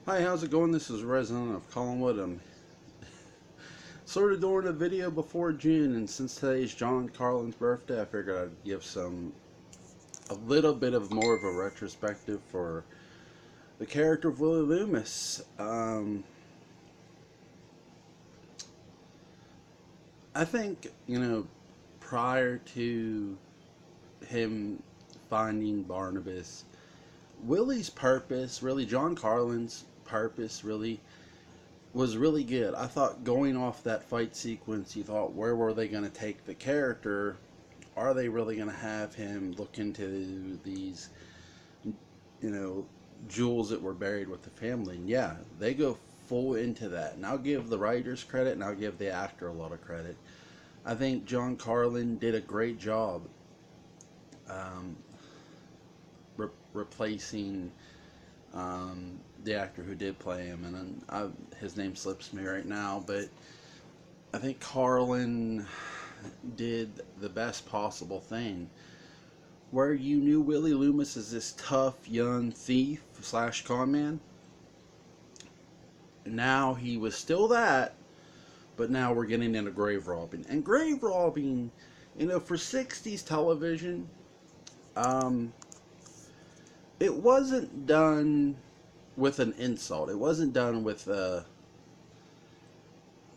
Hi, how's it going? This is Resident of Collinwood. I'm sort of doing a video before June, and since today's John Karlin's birthday, I figured I'd give a little bit of more of a retrospective for the character of Willie Loomis. I think, prior to him finding Barnabas, Willie's purpose, really, John Karlin's purpose, really was really good. I thought going off that fight sequence, you thought, where were they going to take the character? Are they really going to have him look into these, you know, jewels that were buried with the family? And yeah, they go full into that. And I'll give the writers credit and I'll give the actor a lot of credit. I think John Karlin did a great job um, replacing the actor who did play him, and his name slips me right now, but I think Karlin did the best possible thing. Where you knew Willie Loomis as this tough young thief slash con man, now he was still that, but now we're getting into grave robbing. And grave robbing, for 60s television, um, it wasn't done with an insult. It wasn't done with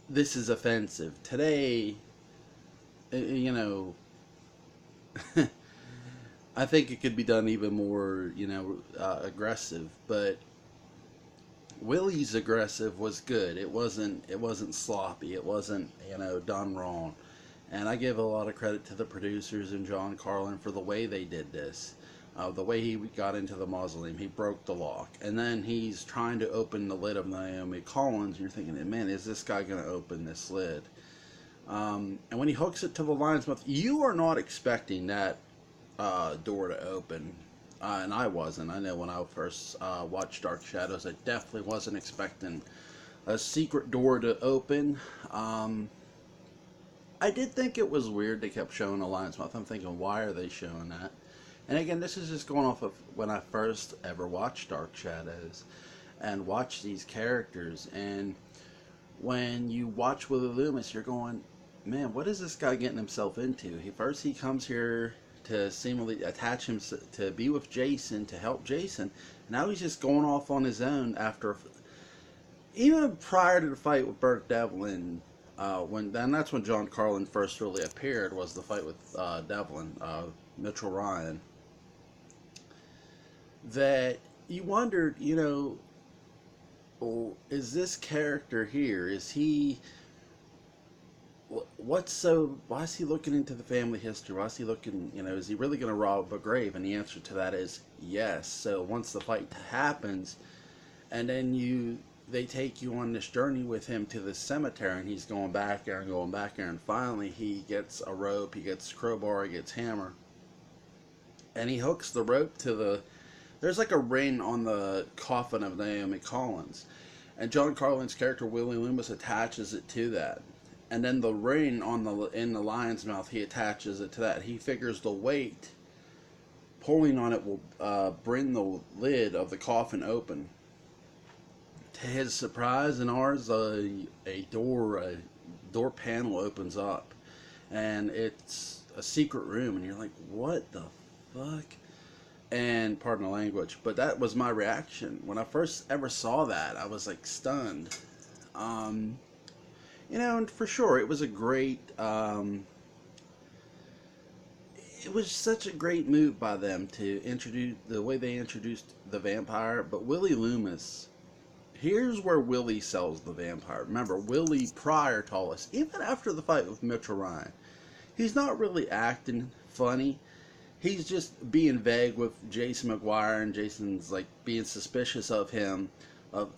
this is offensive. Today, you know, I think it could be done even more, aggressive. But Willie's aggressive was good. It wasn't sloppy. It wasn't, done wrong. And I give a lot of credit to the producers and John Karlin for the way they did this. The way he got into the mausoleum, he broke the lock, and then he's trying to open the lid of Naomi Collins, and you're thinking, man, is this guy going to open this lid? And when he hooks it to the lion's mouth, you are not expecting that door to open, and I wasn't. I know when I first watched Dark Shadows, I definitely wasn't expecting a secret door to open. I did think it was weird they kept showing the lion's mouth. I'm thinking, why are they showing that? And again, this is just going off of when I first ever watched Dark Shadows and watched these characters. And when you watch Willie Loomis, you're going, man, what is this guy getting himself into? He comes here to seemingly attach him to be with Jason, to help Jason. Now he's just going off on his own after, even prior to the fight with Burt Devlin. And that's when John Karlin first really appeared, was the fight with Devlin, Mitchell Ryan. That you wondered, is this character here? Is he? Why is he looking into the family history? Why is he looking? Is he really going to rob a grave? And the answer to that is yes. So once the fight happens, and then they take you on this journey with him to the cemetery, and he's going back there and going back there, and finally he gets a rope, he gets a crowbar, he gets hammer, and he hooks the rope to there's like a ring on the coffin of Naomi Collins, and John Karlin's character Willie Loomis attaches it to that, and then the ring in the lion's mouth, he attaches it to that. He figures the weight pulling on it will bring the lid of the coffin open. To his surprise and ours, a door panel opens up, and it's a secret room, and you're like, what the fuck? And pardon the language, but that was my reaction when I first ever saw that. I was like stunned. And for sure, it was a great. It was such a great move by them to introduce the way they introduced the vampire. But Willie Loomis, here's where Willie sells the vampire. Remember, Willie prior told us, even after the fight with Mitchell Ryan, he's not really acting funny. He's just being vague with Jason McGuire, and Jason's like being suspicious of him.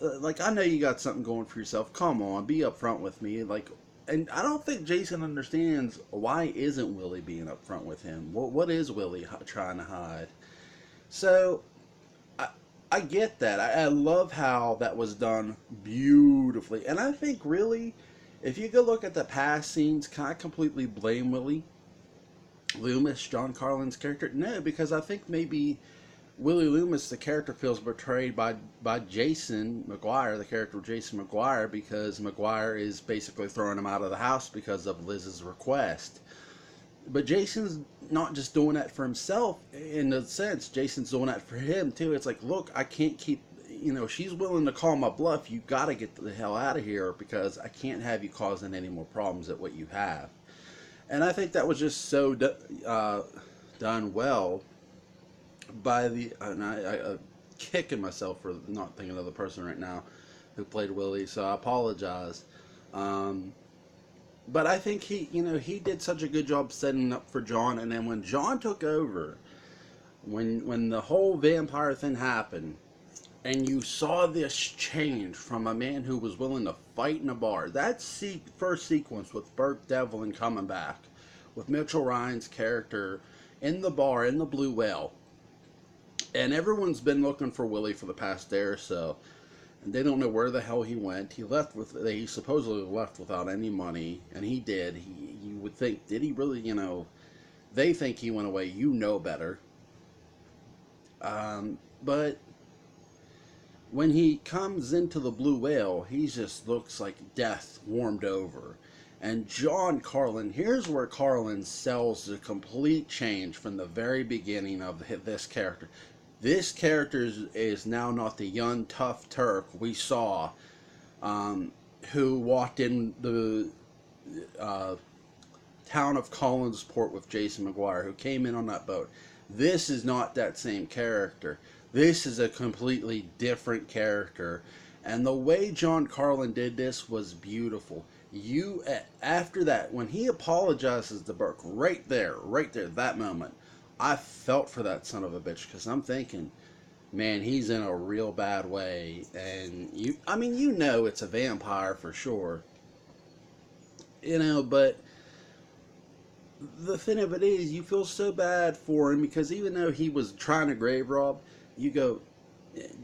Like, I know you got something going for yourself. Come on, be upfront with me. Like, and I don't think Jason understands why isn't Willie being upfront with him. What is Willie trying to hide? So I get that. I love how that was done beautifully, and I think really, if you go look at the past scenes, can I completely blame Willie Loomis, John Karlin's character? No, because I think maybe Willie Loomis, the character, feels betrayed by Jason McGuire, the character of Jason McGuire, because McGuire is basically throwing him out of the house because of Liz's request. But Jason's not just doing that for himself in a sense. Jason's doing that for him too. It's like, look, I can't keep, she's willing to call my bluff. You got to get the hell out of here because I can't have you causing any more problems at what you have. And I think that was just so done well by and I kicking myself for not thinking of the person right now who played Willie, so I apologize. But I think he did such a good job setting up for John, and then when John took over, when the whole vampire thing happened, and you saw this change from a man who was willing to fight in a bar. That first sequence with Burke Devlin coming back, with Mitchell Ryan's character in the bar in the Blue Whale, and everyone's been looking for Willie for the past day or so. And they don't know where the hell he went. He supposedly left without any money, and he did. You would think, did he really, they think he went away. You know better. But when he comes into the Blue Whale, he just looks like death warmed over. And John Karlin, here's where Karlin sells the complete change from the very beginning of this character. This character is now not the young, tough Turk we saw, who walked in the town of Collinsport with Jason McGuire, who came in on that boat. This is not that same character. This is a completely different character. And the way John Karlin did this was beautiful. After that, when he apologizes to Burke, right there, that moment, I felt for that son of a bitch, because I'm thinking, man, he's in a real bad way. And it's a vampire for sure. But the thing of it is, you feel so bad for him, because even though he was trying to grave rob, you go,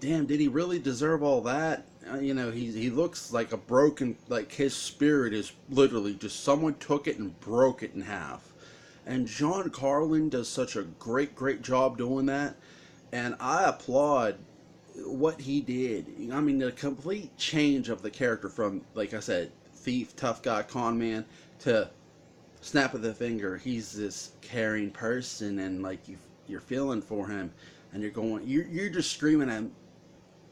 damn, did he really deserve all that? He looks like a broken, like his spirit is literally just someone took it and broke it in half. And John Karlin does such a great job doing that. And I applaud what he did. The complete change of the character from, like I said, thief, tough guy, con man, to snap of the finger, he's this caring person, and like you're feeling for him, and you're just screaming at him,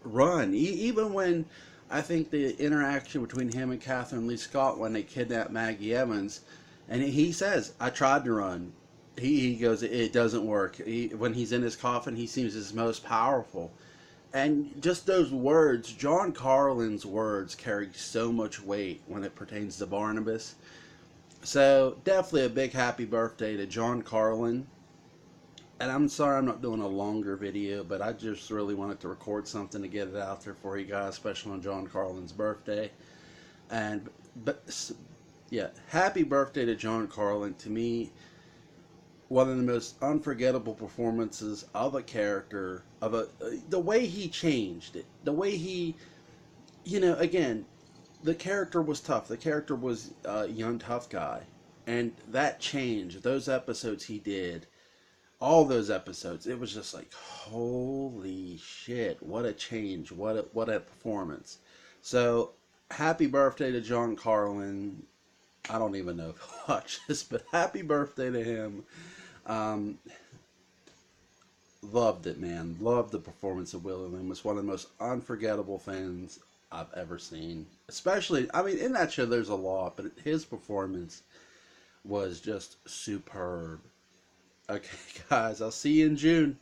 run. Even when I think the interaction between him and Catherine Lee Scott when they kidnapped Maggie Evans, and he says, I tried to run. He goes, it doesn't work. When he's in his coffin, he seems his most powerful. And just those words, John Karlin's words carry so much weight when it pertains to Barnabas. So definitely a big happy birthday to John Karlin. And I'm sorry I'm not doing a longer video, but I just really wanted to record something to get it out there for you guys, especially on John Karlin's birthday. Yeah, happy birthday to John Karlin. To me, one of the most unforgettable performances of a character, the way he changed it, the way he, again, the character was tough. The character was a young, tough guy. And that change, those episodes he did, all those episodes, it was just like, holy shit, what a change, what a performance. So, happy birthday to John Karlin. I don't even know if he'll watch this, but happy birthday to him. Loved it, man. Loved the performance of Willie Loomis. One of the most unforgettable things I've ever seen. Especially, in that show there's a lot, but his performance was just superb. Okay, guys, I'll see you in June.